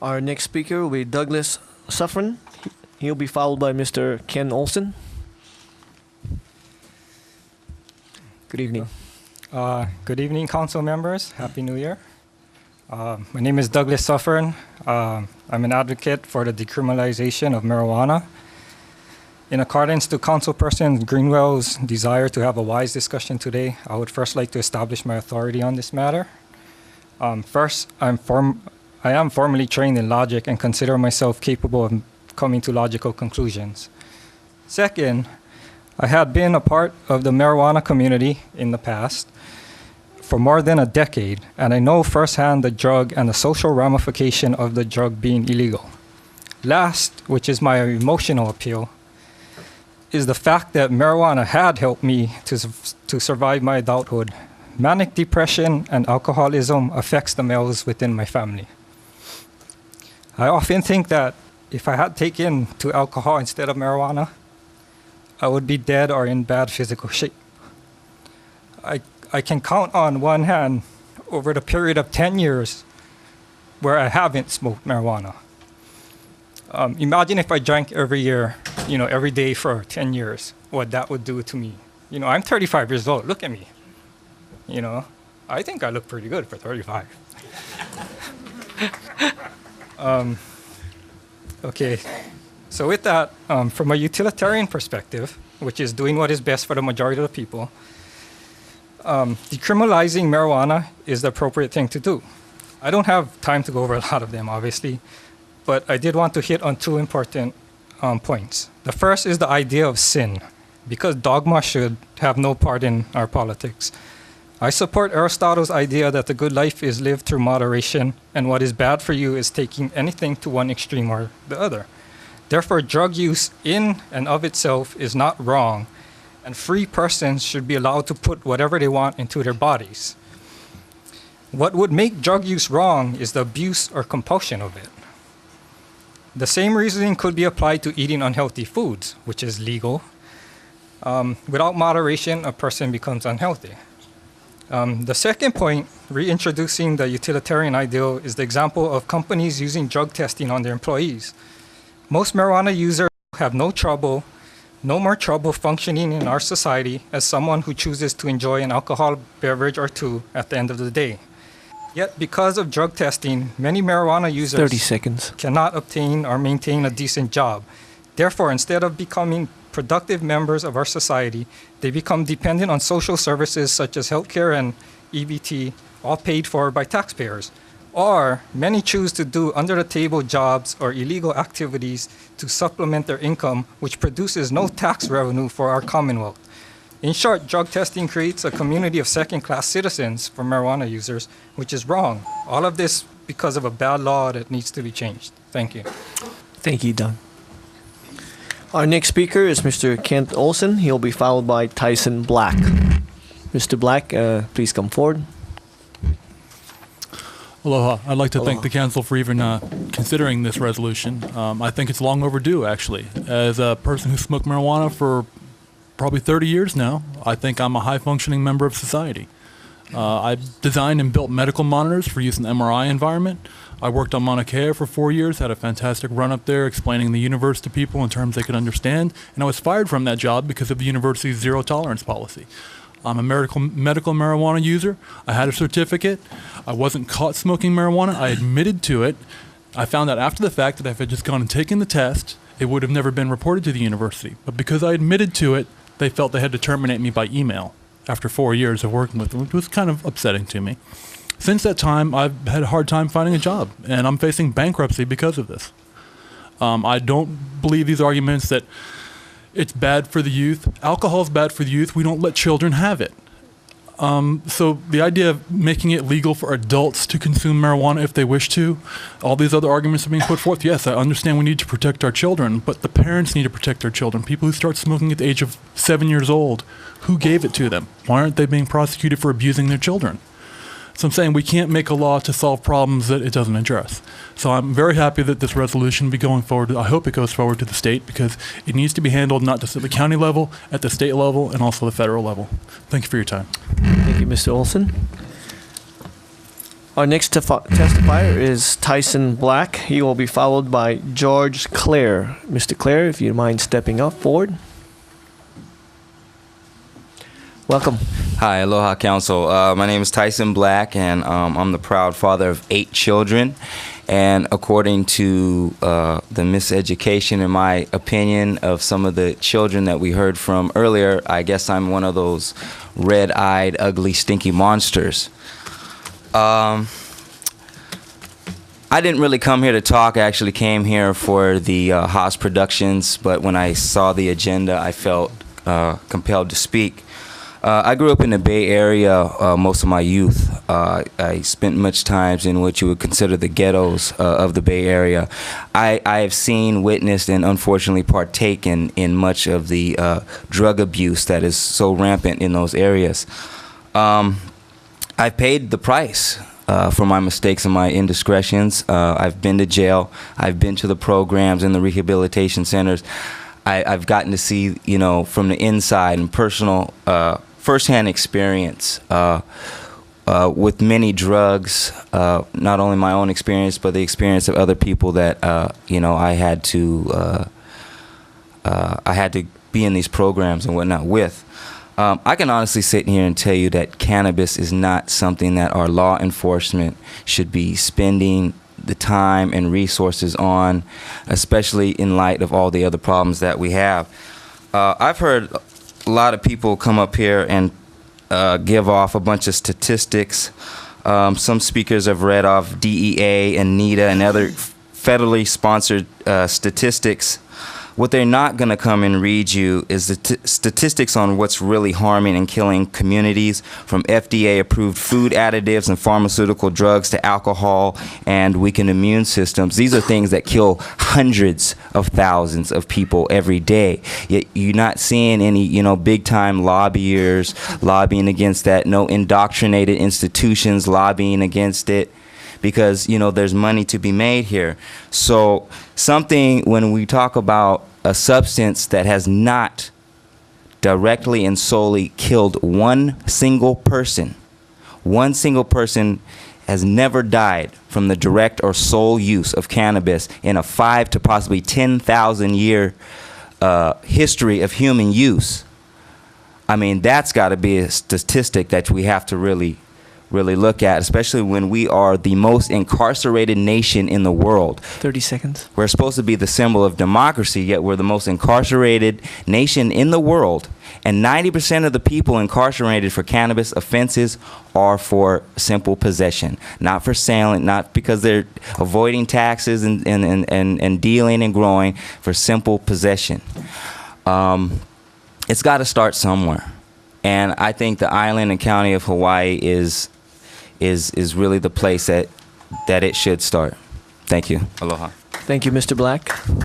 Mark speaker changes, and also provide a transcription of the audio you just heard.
Speaker 1: Our next speaker will be Douglas Suffren. He'll be followed by Mr. Ken Olson. Good evening.
Speaker 2: Good evening, council members. Happy New Year. My name is Douglas Suffren. I'm an advocate for the decriminalization of marijuana. In accordance to Councilperson Greenwell's desire to have a wise discussion today, I would first like to establish my authority on this matter. First, I am formally trained in logic and consider myself capable of coming to logical conclusions. Second, I had been a part of the marijuana community in the past for more than a decade, and I know firsthand the drug and the social ramification of the drug being illegal. Last, which is my emotional appeal, is the fact that marijuana had helped me to survive my adulthood. Manic depression and alcoholism affects the males within my family. I often think that if I had taken to alcohol instead of marijuana, I would be dead or in bad physical shape. I can count on one hand over the period of 10 years where I haven't smoked marijuana. Imagine if I drank every year, every day for 10 years, what that would do to me. I'm 35 years old, look at me. I think I look pretty good for 35. Okay, so with that, from a utilitarian perspective, which is doing what is best for the majority of the people, decriminalizing marijuana is the appropriate thing to do. I don't have time to go over a lot of them, obviously, but I did want to hit on two important points. The first is the idea of sin, because dogma should have no part in our politics. I support Aristotle's idea that the good life is lived through moderation, and what is bad for you is taking anything to one extreme or the other. Therefore, drug use in and of itself is not wrong, and free persons should be allowed to put whatever they want into their bodies. What would make drug use wrong is the abuse or compulsion of it. The same reasoning could be applied to eating unhealthy foods, which is legal. Without moderation, a person becomes unhealthy. The second point, reintroducing the utilitarian ideal, is the example of companies using drug testing on their employees. Most marijuana users have no more trouble functioning in our society as someone who chooses to enjoy an alcoholic beverage or two at the end of the day. Yet, because of drug testing, many marijuana users
Speaker 1: 30 seconds.
Speaker 2: cannot obtain or maintain a decent job. Therefore, instead of becoming productive members of our society, they become dependent on social services such as healthcare and EBT, all paid for by taxpayers. Or many choose to do under-the-table jobs or illegal activities to supplement their income, which produces no tax revenue for our Commonwealth. In short, drug testing creates a community of second-class citizens for marijuana users, which is wrong. All of this because of a bad law that needs to be changed. Thank you.
Speaker 1: Thank you, Doug. Our next speaker is Mr. Kent Olson. He'll be followed by Tyson Black. Mr. Black, please come forward.
Speaker 3: Aloha. I'd like to thank the council for even considering this resolution. I think it's long overdue, actually. As a person who smoked marijuana for probably 30 years now, I think I'm a high-functioning member of society. I designed and built medical monitors for use in the MRI environment. I worked on Mauna Kea for 4 years, had a fantastic run up there explaining the universe to people in terms they could understand, and I was fired from that job because of the university's zero-tolerance policy. I'm a medical marijuana user. I had a certificate. I wasn't caught smoking marijuana. I admitted to it. I found out after the fact that if I had just gone and taken the test, it would have never been reported to the university. But because I admitted to it, they felt they had to terminate me by email after 4 years of working with them, which was kind of upsetting to me. Since that time, I've had a hard time finding a job, and I'm facing bankruptcy because of this. I don't believe these arguments that it's bad for the youth. Alcohol is bad for the youth. We don't let children have it. So the idea of making it legal for adults to consume marijuana if they wish to, all these other arguments are being put forth. Yes, I understand we need to protect our children, but the parents need to protect their children. People who start smoking at the age of 7 years old, who gave it to them? Why aren't they being prosecuted for abusing their children? So I'm saying we can't make a law to solve problems that it doesn't address. So I'm very happy that this resolution will be going forward. I hope it goes forward to the state because it needs to be handled not just at the county level, at the state level, and also the federal level. Thank you for your time.
Speaker 1: Thank you, Mr. Olson. Our next testifier is Tyson Black. He will be followed by George Clare. Mr. Clare, if you mind stepping up forward. Welcome.
Speaker 4: Hi, aloha council. My name is Tyson Black, and I'm the proud father of 8 children. And according to the miseducation, in my opinion, of some of the children that we heard from earlier, I guess I'm one of those red-eyed, ugly, stinky monsters. I didn't really come here to talk. I actually came here for the Haas Productions, but when I saw the agenda, I felt compelled to speak. I grew up in the Bay Area most of my youth. I spent much time in what you would consider the ghettos of the Bay Area. I have seen, witnessed, and unfortunately partaken in much of the drug abuse that is so rampant in those areas. I've paid the price for my mistakes and my indiscretions. I've been to jail. I've been to the programs and the rehabilitation centers. I've gotten to see, you know, from the inside and personal, firsthand experience with many drugs, not only my own experience, but the experience of other people that, you know, I had to be in these programs and whatnot with. I can honestly sit here and tell you that cannabis is not something that our law enforcement should be spending the time and resources on, especially in light of all the other problems that we have. I've heard a lot of people come up here and give off a bunch of statistics. Some speakers have read off DEA and NETA and other federally sponsored statistics. What they're not going to come and read you is the statistics on what's really harming and killing communities, from FDA-approved food additives and pharmaceutical drugs to alcohol and weakened immune systems. These are things that kill hundreds of thousands of people every day. Yet you're not seeing any, you know, big-time lobbyers lobbying against that, no indoctrinated institutions lobbying against it, because, you know, there's money to be made here. So something, when we talk about a substance that has not directly and solely killed one single person has never died from the direct or sole use of cannabis in a 5 to possibly 10,000 year history of human use. I mean, that's got to be a statistic that we have to really look at, especially when we are the most incarcerated nation in the world.
Speaker 1: 30 seconds.
Speaker 4: We're supposed to be the symbol of democracy, yet we're the most incarcerated nation in the world. And 90% of the people incarcerated for cannabis offenses are for simple possession, not for selling, not because they're avoiding taxes and dealing and growing, for simple possession. It's got to start somewhere. And I think the island and county of Hawaii is really the place that it should start. Thank you. Aloha.
Speaker 1: Thank you, Mr. Black.